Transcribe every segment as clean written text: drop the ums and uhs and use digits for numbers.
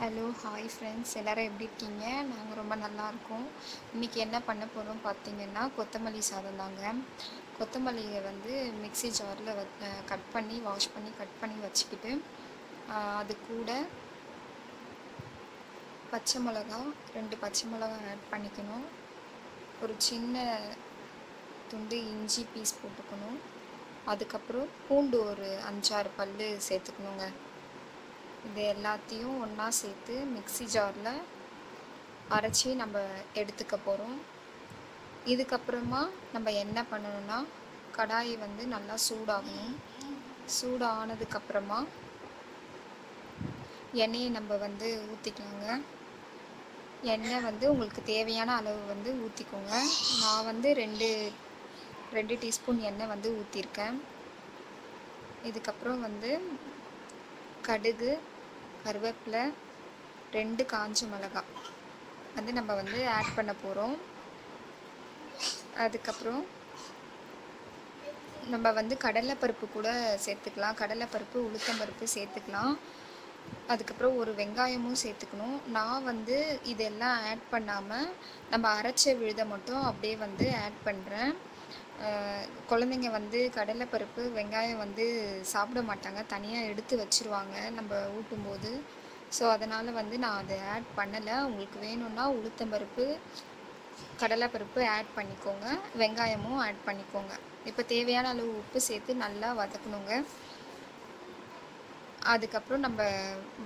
Hello hi friends, எல்லோரும் எப்படி இருக்கீங்க? நாங்கள் ரொம்ப நல்லா இருக்கோம். இன்றைக்கி என்ன பண்ண போகிறோம் பார்த்தீங்கன்னா, கொத்தமல்லி சாதம் தாங்க. கொத்தமல்லியை வந்து மிக்ஸி ஜாரில் கட் பண்ணி வாஷ் பண்ணி கட் பண்ணி வச்சுக்கிட்டு, அது கூட பச்சை மிளகா 2 பச்சை மிளகா ஆட் பண்ணிக்கணும். ஒரு சின்ன துண்டு இஞ்சி பீஸ் போட்டுக்கணும். அதுக்கப்புறம் பூண்டு ஒரு 5-6 பல் சேர்த்துக்கணுங்க. இது எல்லாத்தையும் ஒன்றா சேர்த்து மிக்ஸி ஜாரில் அரைச்சி நம்ம எடுத்துக்க போகிறோம். இதுக்கப்புறமா நம்ம என்ன பண்ணணும்னா, கடாயை வந்து நல்லா சூடாகணும். சூடானதுக்கப்புறமா எண்ணெயை நம்ம வந்து ஊற்றிக்கலாங்க. எண்ணெய் வந்து உங்களுக்கு தேவையான அளவு வந்து ஊற்றிக்கோங்க. நான் வந்து ரெண்டு டீஸ்பூன் எண்ணெய் வந்து ஊற்றிருக்கேன். இதுக்கப்புறம் வந்து கடுகு, கருவேப்பிலை, 2 காஞ்ச மிளகாய் வந்து நம்ம வந்து ஆட் பண்ண போகிறோம். அதுக்கப்புறம் நம்ம வந்து கடலைப்பருப்பு கூட சேர்த்துக்கலாம். கடலைப்பருப்பு, உளுத்தம்பருப்பு சேர்த்துக்கலாம். அதுக்கப்புறம் ஒரு வெங்காயமும் சேர்த்துக்கணும். நான் வந்து இதெல்லாம் ஆட் பண்ணாமல் நம்ம அரைச்ச விழுதை மட்டும் அப்படியே வந்து ஆட் பண்ணுறேன். குழந்தைங்க வந்து கடலைப்பருப்பு, வெங்காயம் வந்து சாப்பிட மாட்டாங்க, தனியாக எடுத்து வச்சுருவாங்க நம்ம ஊட்டும்போது. ஸோ அதனால் வந்து நான் அதை ஆட் பண்ணலை. உங்களுக்கு வேணும்னா உளுத்தம்பருப்பு, கடலைப்பருப்பு ஆட் பண்ணிக்கோங்க, வெங்காயமும் ஆட் பண்ணிக்கோங்க. இப்போ தேவையான அளவு உப்பு சேர்த்து நல்லா வதக்கணுங்க. அதுக்கப்புறம் நம்ம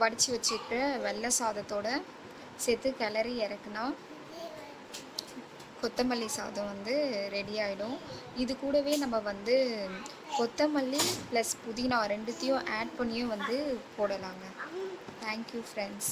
வடித்து வச்சுக்கிட்டு வெள்ளை சாதத்தோடு சேர்த்து கிளறி இறக்குனா கொத்தமல்லி சாதம் வந்து ரெடி ஆகிடும். இது கூடவே நம்ம வந்து கொத்தமல்லி ப்ளஸ் புதினா 2த்தையும் ஆட் பண்ணியும் வந்து போடலாங்க. Thank you friends.